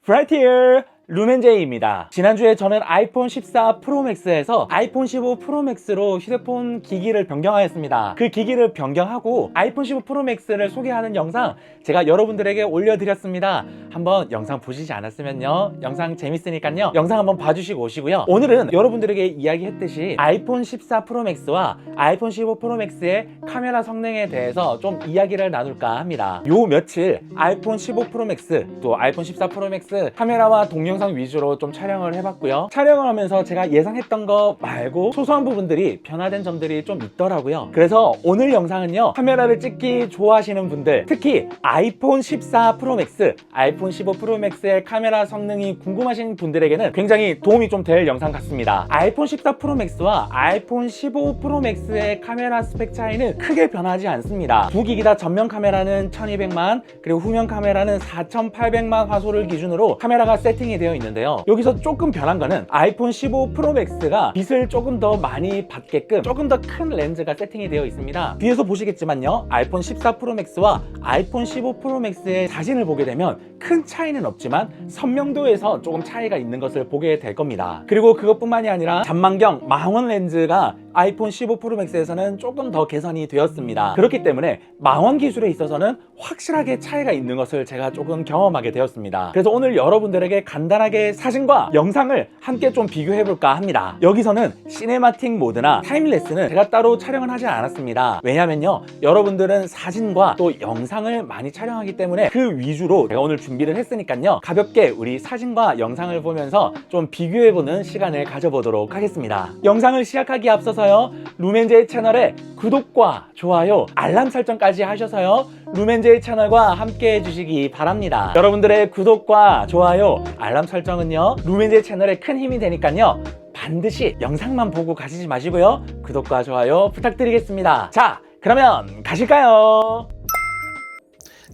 Frontier 루멘제이입니다. 지난주에 저는 아이폰 14 프로맥스에서 아이폰 15 프로맥스로 휴대폰 기기를 변경하였습니다. 그 기기를 변경하고 아이폰 15 프로맥스를 소개하는 영상 제가 여러분들에게 올려드렸습니다. 한번 영상 보시지 않았으면요, 영상 재밌으니까요, 영상 한번 봐주시고 오시고요. 오늘은 여러분들에게 이야기했듯이 아이폰 14 프로맥스와 아이폰 15 프로맥스의 카메라 성능에 대해서 좀 이야기를 나눌까 합니다. 요 며칠 아이폰 15 프로맥스 또 아이폰 14 프로맥스 카메라와 동영상 위주로 좀 촬영을 해봤고요. 촬영을 하면서 제가 예상했던 거 말고 소소한 부분들이 변화된 점들이 좀 있더라고요. 그래서 오늘 영상은요, 카메라를 찍기 좋아하시는 분들, 특히 아이폰 14 프로맥스, 아이폰 15 프로맥스의 카메라 성능이 궁금하신 분들에게는 굉장히 도움이 좀 될 영상 같습니다. 아이폰 14 프로맥스와 아이폰 15 프로맥스의 카메라 스펙 차이는 크게 변하지 않습니다. 두 기기 다 전면 카메라는 1200만 그리고 후면 카메라는 4800만 화소를 기준으로 카메라가 세팅이 되어 있는데요, 여기서 조금 변한 거는 아이폰 15 프로맥스가 빛을 조금 더 많이 받게끔 조금 더 큰 렌즈가 세팅이 되어 있습니다. 뒤에서 보시겠지만요, 아이폰 14 프로맥스와 아이폰 15 프로맥스의 사진을 보게 되면 큰 차이는 없지만 선명도에서 조금 차이가 있는 것을 보게 될 겁니다. 그리고 그것뿐만이 아니라 잔망경 망원 렌즈가 아이폰 15 프로맥스에서는 조금 더 개선이 되었습니다. 그렇기 때문에 망원 기술에 있어서는 확실하게 차이가 있는 것을 제가 조금 경험하게 되었습니다. 그래서 오늘 여러분들에게 간단하게 사진과 영상을 함께 좀 비교해 볼까 합니다. 여기서는 시네마틱 모드나 타임레스는 제가 따로 촬영을 하지 않았습니다. 왜냐면요, 여러분들은 사진과 또 영상을 많이 촬영하기 때문에 그 위주로 제가 오늘 준비를 했으니까요, 가볍게 우리 사진과 영상을 보면서 좀 비교해 보는 시간을 가져보도록 하겠습니다. 영상을 시작하기에 앞서서요, 루멘제이 채널에 구독과 좋아요, 알람 설정까지 하셔서요, 루멘제이 채널과 함께 해주시기 바랍니다. 여러분들의 구독과 좋아요, 알람 설정은요, 루멘제이 채널에 큰 힘이 되니까요, 반드시 영상만 보고 가시지 마시고요, 구독과 좋아요 부탁드리겠습니다. 자, 그러면 가실까요?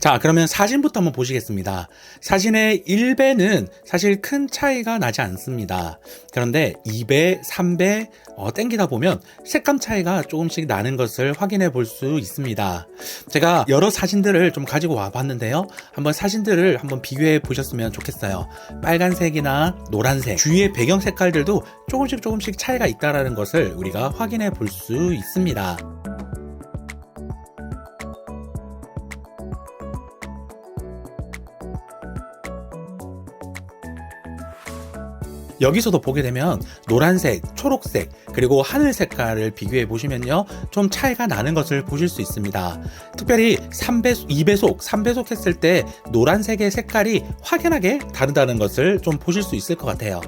자, 그러면 사진부터 한번 보시겠습니다. 사진의 1배는 사실 큰 차이가 나지 않습니다. 그런데 2배, 3배 땡기다 보면 색감 차이가 조금씩 나는 것을 확인해 볼 수 있습니다. 제가 여러 사진들을 좀 가지고 와 봤는데요, 한번 사진들을 한번 비교해 보셨으면 좋겠어요. 빨간색이나 노란색, 주위의 배경 색깔들도 조금씩 차이가 있다는 것을 우리가 확인해 볼 수 있습니다. 여기서도 보게 되면 노란색, 초록색, 그리고 하늘 색깔을 비교해 보시면요, 좀 차이가 나는 것을 보실 수 있습니다. 특별히 3배속, 2배속, 3배속 했을 때 노란색의 색깔이 확연하게 다르다는 것을 좀 보실 수 있을 것 같아요.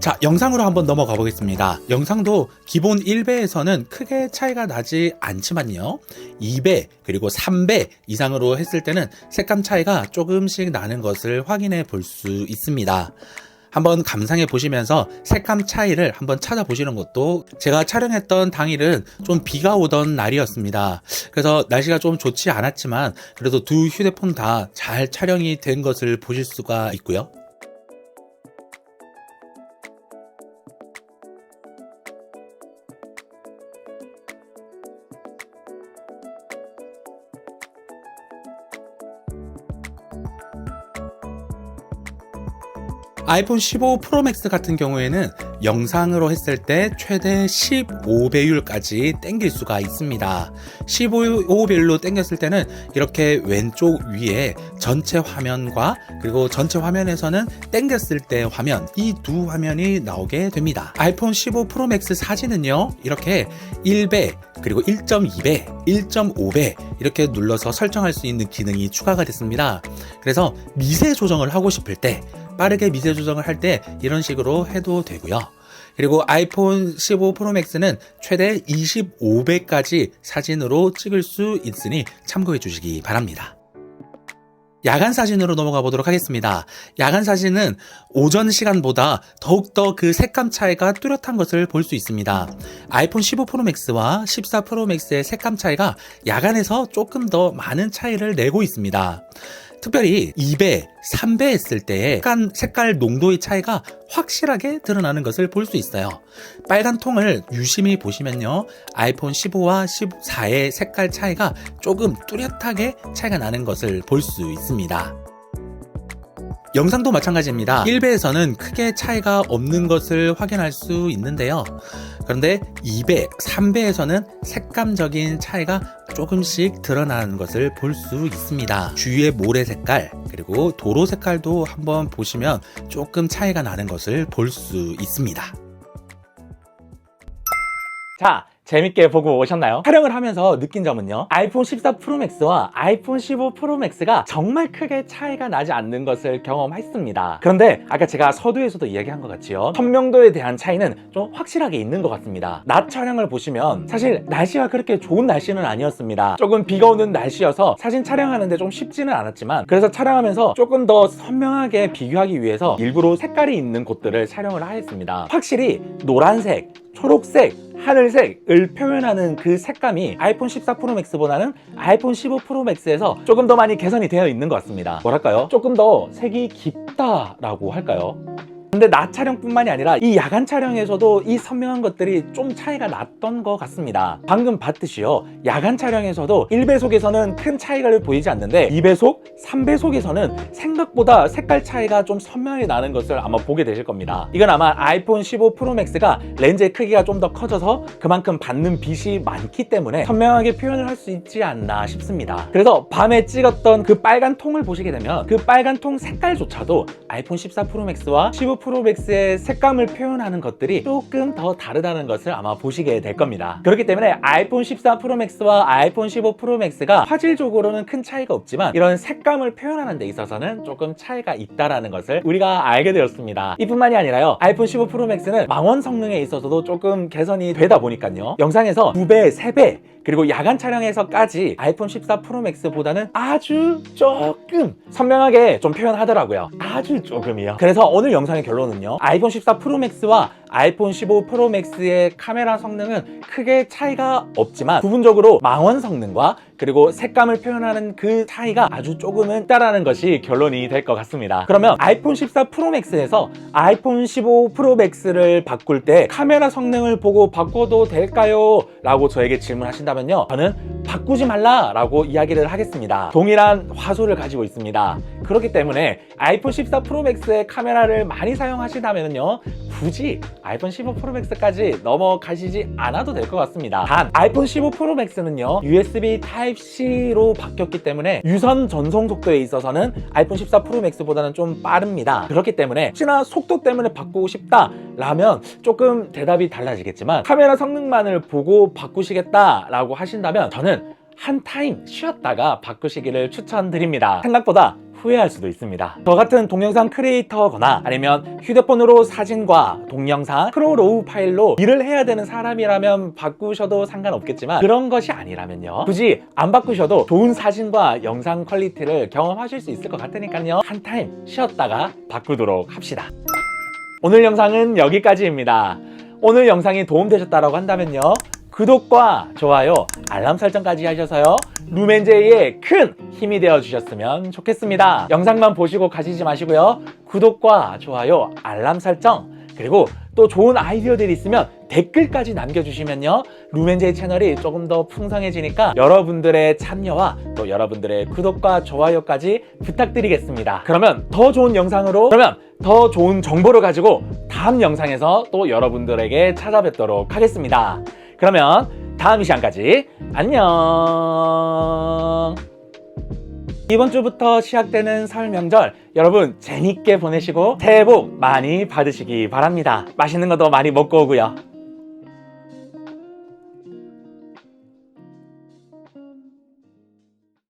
자, 영상으로 한번 넘어가 보겠습니다. 영상도 기본 1배에서는 크게 차이가 나지 않지만요, 2배 그리고 3배 이상으로 했을 때는 색감 차이가 조금씩 나는 것을 확인해 볼 수 있습니다. 한번 감상해 보시면서 색감 차이를 한번 찾아보시는 것도, 제가 촬영했던 당일은 좀 비가 오던 날이었습니다. 그래서 날씨가 좀 좋지 않았지만 그래도 두 휴대폰 다 잘 촬영이 된 것을 보실 수가 있고요. 아이폰 15 프로맥스 같은 경우에는 영상으로 했을 때 최대 15배율까지 당길 수가 있습니다. 15배율로 당겼을 때는 이렇게 왼쪽 위에 전체 화면과 그리고 전체 화면에서는 당겼을 때 화면, 이 두 화면이 나오게 됩니다. 아이폰 15 프로맥스 사진은요, 이렇게 1배 그리고 1.2배, 1.5배 이렇게 눌러서 설정할 수 있는 기능이 추가가 됐습니다. 그래서 미세 조정을 하고 싶을 때, 빠르게 미세 조정을 할 때 이런 식으로 해도 되고요. 그리고 아이폰 15 프로맥스는 최대 25배까지 사진으로 찍을 수 있으니 참고해 주시기 바랍니다. 야간 사진으로 넘어가 보도록 하겠습니다. 야간 사진은 오전 시간보다 더욱더 그 색감 차이가 뚜렷한 것을 볼 수 있습니다. 아이폰 15 프로맥스와 14 프로맥스의 색감 차이가 야간에서 조금 더 많은 차이를 내고 있습니다. 특별히 2배, 3배 했을 때 색깔 농도의 차이가 확실하게 드러나는 것을 볼 수 있어요. 빨간 통을 유심히 보시면요, 아이폰 15와 14의 색깔 차이가 조금 뚜렷하게 차이가 나는 것을 볼 수 있습니다. 영상도 마찬가지입니다. 1배에서는 크게 차이가 없는 것을 확인할 수 있는데요. 그런데 2배, 3배에서는 색감적인 차이가 조금씩 드러나는 것을 볼 수 있습니다. 주위의 모래 색깔, 그리고 도로 색깔도 한번 보시면 조금 차이가 나는 것을 볼 수 있습니다. 자, 재밌게 보고 오셨나요? 촬영을 하면서 느낀 점은요, 아이폰 14 프로맥스와 아이폰 15 프로맥스가 정말 크게 차이가 나지 않는 것을 경험했습니다. 그런데 아까 제가 서두에서도 이야기한 것 같지요, 선명도에 대한 차이는 좀 확실하게 있는 것 같습니다. 낮 촬영을 보시면 사실 날씨가 그렇게 좋은 날씨는 아니었습니다. 조금 비가 오는 날씨여서 사진 촬영하는데 좀 쉽지는 않았지만, 그래서 촬영하면서 조금 더 선명하게 비교하기 위해서 일부러 색깔이 있는 곳들을 촬영을 하였습니다. 확실히 노란색, 초록색, 하늘색을 표현하는 그 색감이 아이폰 14 프로맥스보다는 아이폰 15 프로맥스에서 조금 더 많이 개선이 되어 있는 것 같습니다. 뭐랄까요? 조금 더 색이 깊다라고 할까요? 근데 낮 촬영뿐만이 아니라 이 야간 촬영에서도 이 선명한 것들이 좀 차이가 났던 것 같습니다. 방금 봤듯이요, 야간 촬영에서도 1배속에서는 큰 차이가 보이지 않는데 2배속, 3배속에서는 생각보다 색깔 차이가 좀 선명하게 나는 것을 아마 보게 되실 겁니다. 이건 아마 아이폰 15 프로맥스가 렌즈의 크기가 좀 더 커져서 그만큼 받는 빛이 많기 때문에 선명하게 표현을 할 수 있지 않나 싶습니다. 그래서 밤에 찍었던 그 빨간 통을 보시게 되면 그 빨간 통 색깔조차도 아이폰 14 프로맥스와 15 프로맥스의 색감을 표현하는 것들이 조금 더 다르다는 것을 아마 보시게 될 겁니다. 그렇기 때문에 아이폰 14 프로맥스와 아이폰 15 프로맥스가 화질적으로는 큰 차이가 없지만 이런 색감을 표현하는 데 있어서는 조금 차이가 있다는 것을 우리가 알게 되었습니다. 이뿐만이 아니라요, 아이폰 15 프로맥스는 망원 성능에 있어서도 조금 개선이 되다 보니까요, 영상에서 2배, 3배, 그리고 야간 촬영에서까지 아이폰 14 프로맥스보다는 아주 조금 선명하게 좀 표현하더라고요. 아주 조금이요. 그래서 오늘 영상의 결론은요, 아이폰 14 프로맥스와 아이폰 15 프로맥스의 카메라 성능은 크게 차이가 없지만 부분적으로 망원 성능과 그리고 색감을 표현하는 그 차이가 아주 조금은 있다라는 것이 결론이 될 것 같습니다. 그러면 아이폰 14 프로맥스에서 아이폰 15 프로맥스를 바꿀 때 카메라 성능을 보고 바꿔도 될까요? 라고 저에게 질문하신다면요, 저는 바꾸지 말라 라고 이야기를 하겠습니다. 동일한 화소를 가지고 있습니다. 그렇기 때문에 아이폰 14 프로맥스의 카메라를 많이 사용하시다면요, 굳이 아이폰 15 프로맥스까지 넘어가시지 않아도 될 것 같습니다. 단 아이폰 15 프로맥스는요, USB Type-C로 바뀌었기 때문에 유선 전송 속도에 있어서는 아이폰 14 프로맥스보다는 좀 빠릅니다. 그렇기 때문에 혹시나 속도 때문에 바꾸고 싶다 라면 조금 대답이 달라지겠지만, 카메라 성능만을 보고 바꾸시겠다 라고 하신다면 저는 한 타임 쉬었다가 바꾸시기를 추천드립니다. 생각보다 후회할 수도 있습니다. 저 같은 동영상 크리에이터거나 아니면 휴대폰으로 사진과 동영상 프로로우 파일로 일을 해야 되는 사람이라면 바꾸셔도 상관없겠지만, 그런 것이 아니라면요, 굳이 안 바꾸셔도 좋은 사진과 영상 퀄리티를 경험하실 수 있을 것 같으니까요, 한 타임 쉬었다가 바꾸도록 합시다. 오늘 영상은 여기까지입니다. 오늘 영상이 도움되셨다고 한다면요, 구독과 좋아요, 알람 설정까지 하셔서요, 루멘제이의 큰 힘이 되어 주셨으면 좋겠습니다. 영상만 보시고 가시지 마시고요, 구독과 좋아요, 알람 설정, 그리고 또 좋은 아이디어들이 있으면 댓글까지 남겨주시면요, 루멘제이 채널이 조금 더 풍성해지니까 여러분들의 참여와 또 여러분들의 구독과 좋아요까지 부탁드리겠습니다. 그러면 더 좋은 영상으로, 더 좋은 정보를 가지고 다음 영상에서 또 여러분들에게 찾아뵙도록 하겠습니다. 그러면 다음 이 시간까지 안녕. 이번 주부터 시작되는 설 명절 여러분 재밌게 보내시고 새해 복 많이 받으시기 바랍니다. 맛있는 것도 많이 먹고 오고요.